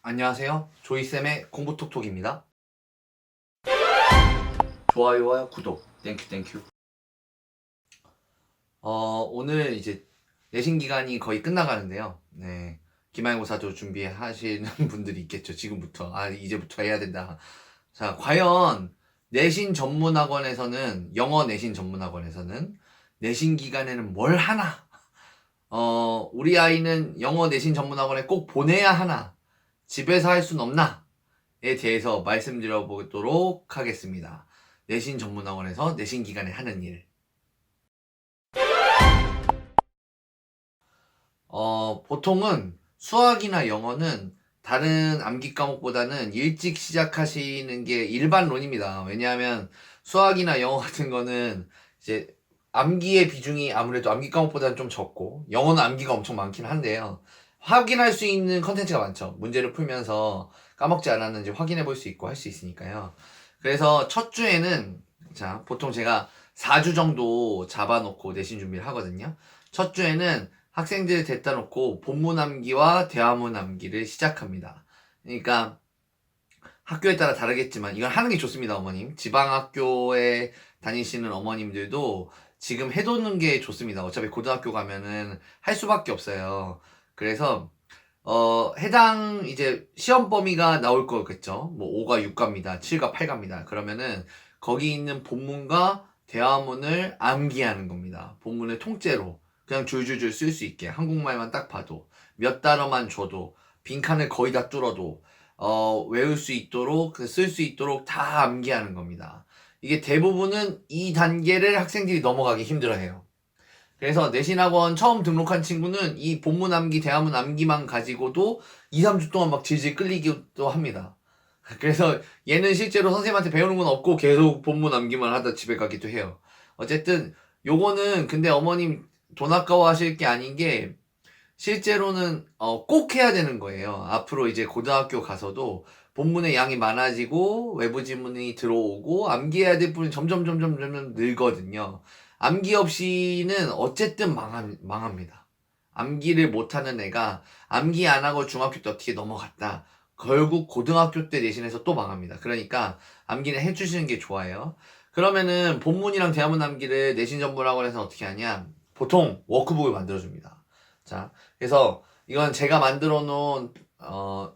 안녕하세요. 조이쌤의 공부톡톡입니다. 좋아요와 구독, 땡큐. 오늘 이제 내신 기간이 거의 끝나가는데요. 네. 기말고사도 준비하시는 분들이 있겠죠. 지금부터. 이제부터 해야 된다. 자, 과연 내신 전문학원에서는, 영어 내신 전문학원에서는 내신 기간에는 뭘 하나? 우리 아이는 영어 내신 전문학원에 꼭 보내야 하나? 집에서 할 순 없나? 에 대해서 말씀드려 보도록 하겠습니다. 내신 전문학원에서 내신 기간에 하는 일. 보통은 수학이나 영어는 다른 암기 과목보다는 일찍 시작하시는 게 일반론입니다. 왜냐하면 수학이나 영어 같은 거는 이제 암기의 비중이 아무래도 암기 과목보다는 좀 적고, 영어는 암기가 엄청 많긴 한데요. 확인할 수 있는 컨텐츠가 많죠. 문제를 풀면서 까먹지 않았는지 확인해 볼 수 있고 할 수 있으니까요. 그래서 첫 주에는, 자, 보통 제가 4주 정도 잡아놓고 내신 준비를 하거든요. 첫 주에는 학생들 데려다 놓고 본문 암기와 대화문 암기를 시작합니다. 그러니까 학교에 따라 다르겠지만 이건 하는 게 좋습니다, 어머님. 지방학교에 다니시는 어머님들도 지금 해두는 게 좋습니다. 어차피 고등학교 가면은 할 수밖에 없어요. 그래서 해당 이제 시험 범위가 나올 거겠죠. 뭐 5가 6가입니다. 7가 8가입니다. 그러면은 거기 있는 본문과 대화문을 암기하는 겁니다. 본문을 통째로 그냥 줄줄줄 쓸 수 있게 한국말만 딱 봐도 몇 단어만 줘도 빈칸을 거의 다 뚫어도 외울 수 있도록 쓸 수 있도록 다 암기하는 겁니다. 이게 대부분은 이 단계를 학생들이 넘어가기 힘들어해요. 그래서 내신학원 처음 등록한 친구는 이 본문 암기, 대화문 암기만 가지고도 2, 3주 동안 막 질질 끌리기도 합니다. 그래서 얘는 실제로 선생님한테 배우는 건 없고 계속 본문 암기만 하다 집에 가기도 해요. 어쨌든 요거는 근데 어머님 돈 아까워 하실 게 아닌 게 실제로는 꼭 해야 되는 거예요. 앞으로 이제 고등학교 가서도 본문의 양이 많아지고 외부 지문이 들어오고 암기해야 될 분이 점점 늘거든요. 암기 없이는 어쨌든 망합니다. 암기를 못하는 애가 암기 안 하고 중학교 때 어떻게 넘어갔다. 결국 고등학교 때 내신에서 또 망합니다. 그러니까 암기는 해주시는 게 좋아요. 그러면은 본문이랑 대화문 암기를 내신 전문학원에서 어떻게 하냐? 보통 워크북을 만들어줍니다. 자, 그래서 이건 제가 만들어 놓은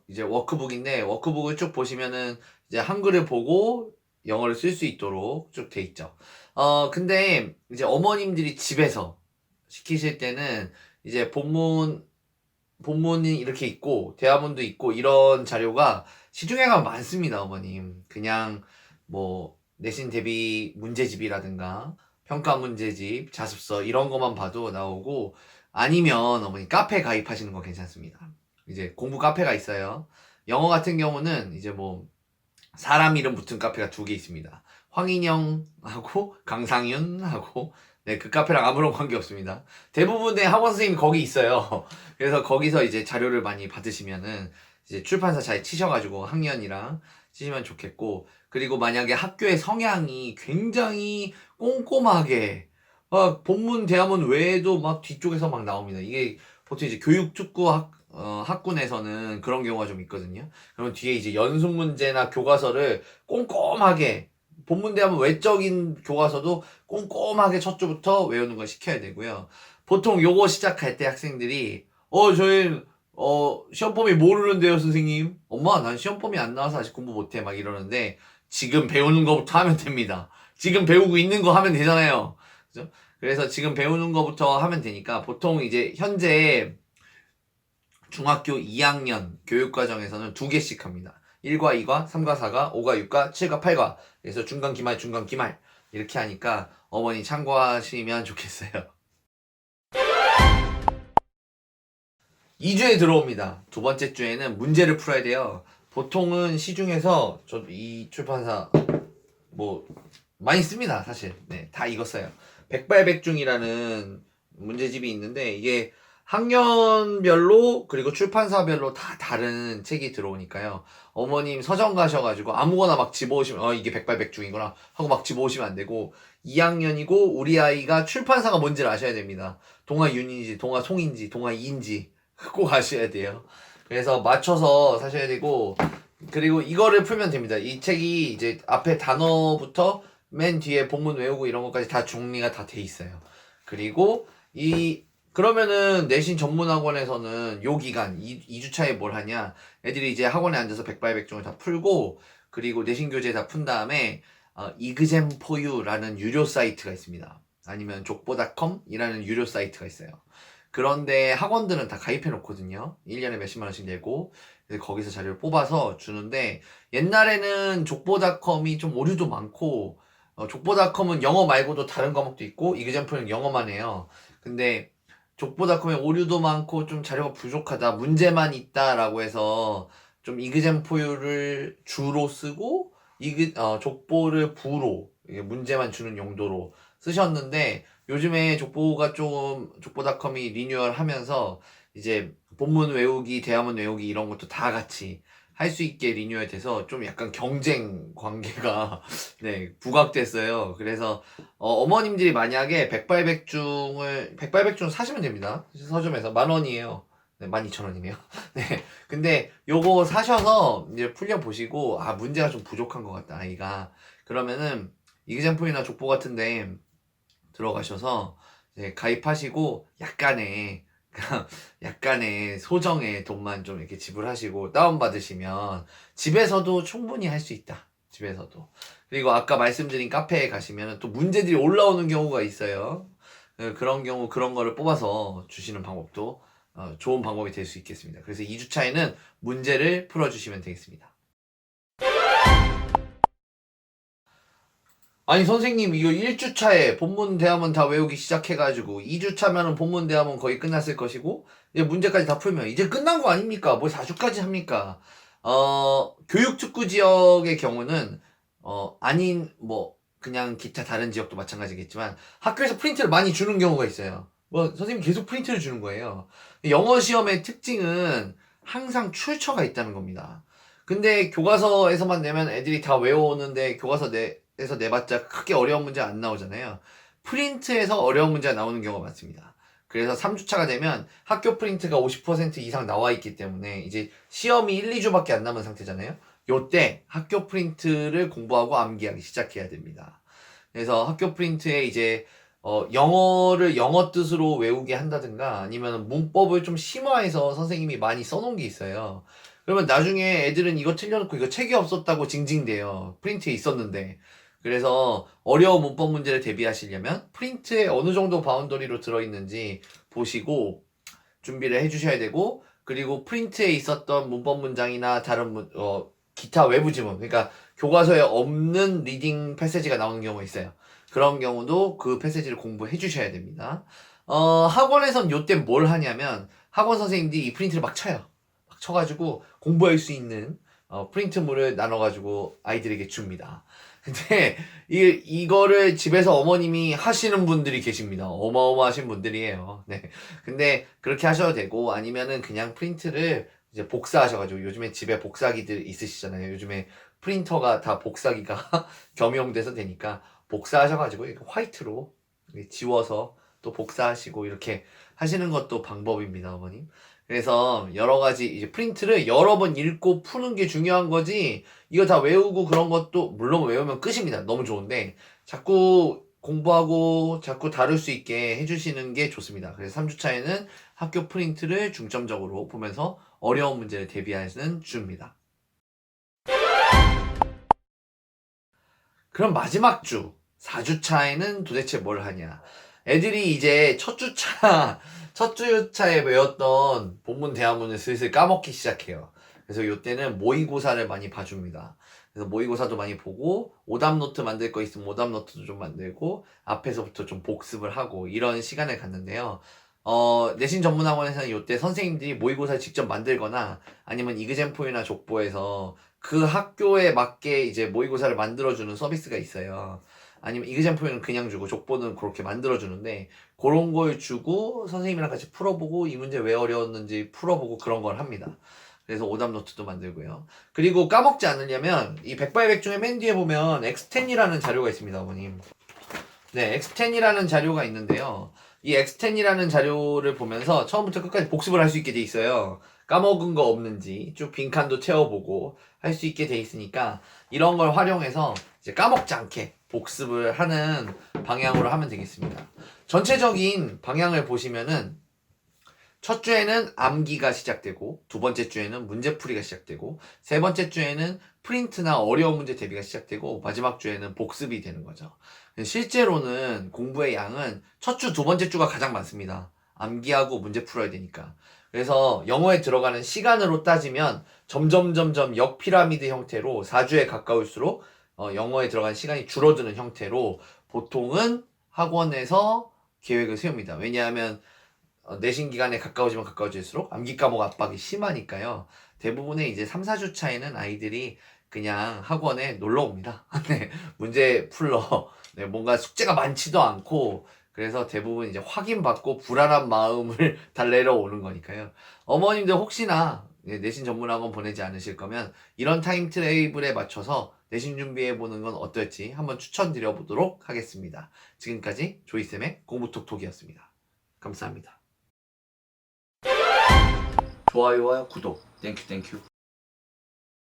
이제 워크북인데 워크북을 쭉 보시면은 이제 한글을 보고 영어를 쓸 수 있도록 쭉 돼 있죠. 근데 이제 어머님들이 집에서 시키실 때는 이제 본문이 이렇게 있고 대화문도 있고 이런 자료가 시중에 가면 많습니다, 어머님. 그냥 뭐 내신 대비 문제집이라든가 평가 문제집, 자습서 이런 것만 봐도 나오고 아니면 어머니 카페 가입하시는 거 괜찮습니다. 이제 공부 카페가 있어요. 영어 같은 경우는 이제 뭐 사람 이름 붙은 카페가 2개 있습니다. 황인영하고 강상윤하고 네, 그 카페랑 아무런 관계 없습니다. 대부분의 학원 선생님이 거기 있어요. 그래서 거기서 이제 자료를 많이 받으시면은 이제 출판사 잘 치셔가지고 학년이랑 치시면 좋겠고, 그리고 만약에 학교의 성향이 굉장히 꼼꼼하게 본문 대화문 외에도 막 뒤쪽에서 막 나옵니다. 이게 보통 이제 교육특구 학군에서는 그런 경우가 좀 있거든요. 그럼 뒤에 이제 연습 문제나 교과서를 꼼꼼하게 본문 대하면 외적인 교과서도 꼼꼼하게 첫 주부터 외우는 걸 시켜야 되고요. 보통 요거 시작할 때 학생들이 저희 시험 범위 모르는데요, 선생님. 엄마, 난 시험 범위 안 나와서 아직 공부 못해. 막 이러는데 지금 배우는 거부터 하면 됩니다. 지금 배우고 있는 거 하면 되잖아요. 그죠? 그래서 지금 배우는 거부터 하면 되니까 보통 이제 현재 중학교 2학년 교육과정에서는 2개씩 합니다. 1과 2과, 3과 4과, 5과 6과, 7과 8과. 그래서 중간 기말, 중간 기말. 이렇게 하니까 어머니 참고하시면 좋겠어요. 2주에 들어옵니다. 두 번째 주에는 문제를 풀어야 돼요. 보통은 시중에서 이 출판사 뭐 많이 씁니다, 사실. 네, 다 읽었어요. 백발백중이라는 문제집이 있는데 이게 학년별로 그리고 출판사별로 다 다른 책이 들어오니까요. 어머님 서점 가셔가지고 아무거나 막 집어오시면 이게 백발백중이구나 하고 막 집어오시면 안 되고, 2학년이고 우리 아이가 출판사가 뭔지를 아셔야 됩니다. 동아윤인지 동아송인지 동아이인지 꼭 아셔야 돼요. 그래서 맞춰서 사셔야 되고, 그리고 이거를 풀면 됩니다. 이 책이 이제 앞에 단어부터 맨 뒤에 본문 외우고 이런 것까지 다 정리가 다 돼 있어요. 그리고 그러면은 내신 전문학원에서는 요 기간 2주차에 뭘 하냐, 애들이 이제 학원에 앉아서 백발백중을 다 풀고, 그리고 내신 교재 다 푼 다음에 exam4u라는 유료 사이트가 있습니다. 아니면 족보닷컴이라는 유료 사이트가 있어요. 그런데 학원들은 다 가입해 놓거든요. 1년에 몇십만 원씩 내고. 그래서 거기서 자료를 뽑아서 주는데, 옛날에는 족보닷컴이 좀 오류도 많고, 족보닷컴은 영어 말고도 다른 과목도 있고, 이그젠플은 영어만 해요. 근데 족보닷컴에 오류도 많고 좀 자료가 부족하다, 문제만 있다라고 해서 좀 이그젠포유를 주로 쓰고 족보를 부로, 이게 문제만 주는 용도로 쓰셨는데, 요즘에 족보닷컴이 리뉴얼 하면서 이제 본문 외우기, 대화문 외우기 이런 것도 다 같이 할 수 있게 리뉴얼 돼서 좀 약간 경쟁 관계가 네, 부각됐어요. 그래서 어머님들이 만약에 백발백중 사시면 됩니다. 서점에서 10,000원이에요. 네, 12,000원이네요. 네. 근데 요거 사셔서 이제 풀려보시고, 문제가 좀 부족한 것 같다, 아이가. 그러면은 이그젠플이나 족보 같은데 들어가셔서 이제 가입하시고, 약간의 소정의 돈만 좀 이렇게 지불하시고 다운받으시면 집에서도 충분히 할 수 있다. 집에서도. 그리고 아까 말씀드린 카페에 가시면 또 문제들이 올라오는 경우가 있어요. 그런 경우 그런 거를 뽑아서 주시는 방법도 좋은 방법이 될 수 있겠습니다. 그래서 2주차에는 문제를 풀어주시면 되겠습니다. 아니 선생님, 이거 1주차에 본문 대화문 다 외우기 시작해가지고 2주차면은 본문 대화문 거의 끝났을 것이고, 이제 문제까지 다 풀면 이제 끝난 거 아닙니까? 뭐 4주까지 합니까? 교육특구 지역의 경우는 아닌 뭐 그냥 기타 다른 지역도 마찬가지겠지만 학교에서 프린트를 많이 주는 경우가 있어요. 뭐 선생님 계속 프린트를 주는 거예요. 영어 시험의 특징은 항상 출처가 있다는 겁니다. 근데 교과서에서만 내면 애들이 다 외워오는데, 교과서에서 내봤자 크게 어려운 문제 안 나오잖아요. 프린트에서 어려운 문제가 나오는 경우가 많습니다. 그래서 3주차가 되면 학교 프린트가 50% 이상 나와 있기 때문에 이제 시험이 1, 2주밖에 안 남은 상태잖아요. 요때 학교 프린트를 공부하고 암기하기 시작해야 됩니다. 그래서 학교 프린트에 이제 영어를 영어 뜻으로 외우게 한다든가, 아니면 문법을 좀 심화해서 선생님이 많이 써놓은 게 있어요. 그러면 나중에 애들은 이거 틀려놓고 이거 책이 없었다고 징징대요. 프린트에 있었는데. 그래서 어려운 문법 문제를 대비하시려면 프린트에 어느 정도 바운더리로 들어있는지 보시고 준비를 해주셔야 되고, 그리고 프린트에 있었던 문법 문장이나 다른 기타 외부 지문, 그러니까 교과서에 없는 리딩 패세지가 나오는 경우가 있어요. 그런 경우도 그 패세지를 공부해 주셔야 됩니다. 학원에선 요때 뭘 하냐면, 학원 선생님들이 이 프린트를 막 쳐요. 막 쳐가지고 공부할 수 있는 프린트물을 나눠가지고 아이들에게 줍니다. 근데 이거를 집에서 어머님이 하시는 분들이 계십니다. 어마어마하신 분들이에요. 네. 근데 그렇게 하셔도 되고, 아니면은 그냥 프린트를 이제 복사하셔가지고, 요즘에 집에 복사기들 있으시잖아요. 요즘에 프린터가 다 복사기가 겸용돼서 되니까 복사하셔가지고 이렇게 화이트로 지워서 또 복사하시고 이렇게 하시는 것도 방법입니다, 어머님. 그래서 여러 가지 이제 프린트를 여러 번 읽고 푸는 게 중요한 거지, 이거 다 외우고 그런 것도 물론 외우면 끝입니다. 너무 좋은데 자꾸 공부하고 자꾸 다룰 수 있게 해주시는 게 좋습니다. 그래서 3주차에는 학교 프린트를 중점적으로 보면서 어려운 문제를 대비하는 주입니다. 그럼 마지막 주 4주차에는 도대체 뭘 하냐? 애들이 이제 첫 주차에 외웠던 본문 대화문을 슬슬 까먹기 시작해요. 그래서 이때는 모의고사를 많이 봐줍니다. 그래서 모의고사도 많이 보고, 오답 노트 만들 거 있으면 오답 노트도 좀 만들고, 앞에서부터 좀 복습을 하고 이런 시간을 갖는데요. 내신 전문학원에서는 이때 선생님들이 모의고사를 직접 만들거나, 아니면 이그젠포이나 족보에서 그 학교에 맞게 이제 모의고사를 만들어주는 서비스가 있어요. 아니면 이그젠포이는 그냥 주고 족보는 그렇게 만들어주는데, 그런 걸 주고 선생님이랑 같이 풀어보고 이 문제 왜 어려웠는지 풀어보고 그런 걸 합니다. 그래서 오답 노트도 만들고요. 그리고 까먹지 않으려면 이 백발백중의 맨 뒤에 보면 X10이라는 자료가 있습니다, 어머님. 네, X10이라는 자료가 있는데요. 이 X10이라는 자료를 보면서 처음부터 끝까지 복습을 할 수 있게 돼 있어요. 까먹은 거 없는지 쭉 빈칸도 채워보고 할 수 있게 돼 있으니까 이런 걸 활용해서 이제 까먹지 않게 복습을 하는 방향으로 하면 되겠습니다. 전체적인 방향을 보시면은 첫 주에는 암기가 시작되고 두 번째 주에는 문제풀이가 시작되고 세 번째 주에는 프린트나 어려운 문제 대비가 시작되고 마지막 주에는 복습이 되는 거죠. 실제로는 공부의 양은 첫 주, 두 번째 주가 가장 많습니다. 암기하고 문제 풀어야 되니까. 그래서 영어에 들어가는 시간으로 따지면 점점 역피라미드 형태로 4주에 가까울수록 영어에 들어가는 시간이 줄어드는 형태로 보통은 학원에서 계획을 세웁니다. 왜냐하면 내신 기간에 가까워지면 가까워질수록 암기 과목 압박이 심하니까요. 대부분의 이제 3, 4주 차이는 아이들이 그냥 학원에 놀러 옵니다. 네, 문제 풀러. 네, 뭔가 숙제가 많지도 않고, 그래서 대부분 이제 확인받고 불안한 마음을 달래러 오는 거니까요. 어머님들 혹시나 내신 전문 학원 보내지 않으실 거면 이런 타임 테이블에 맞춰서 내신 준비해 보는 건 어떨지 한번 추천드려 보도록 하겠습니다. 지금까지 조이쌤의 공부톡톡이었습니다. 감사합니다. 좋아요와 구독 땡큐.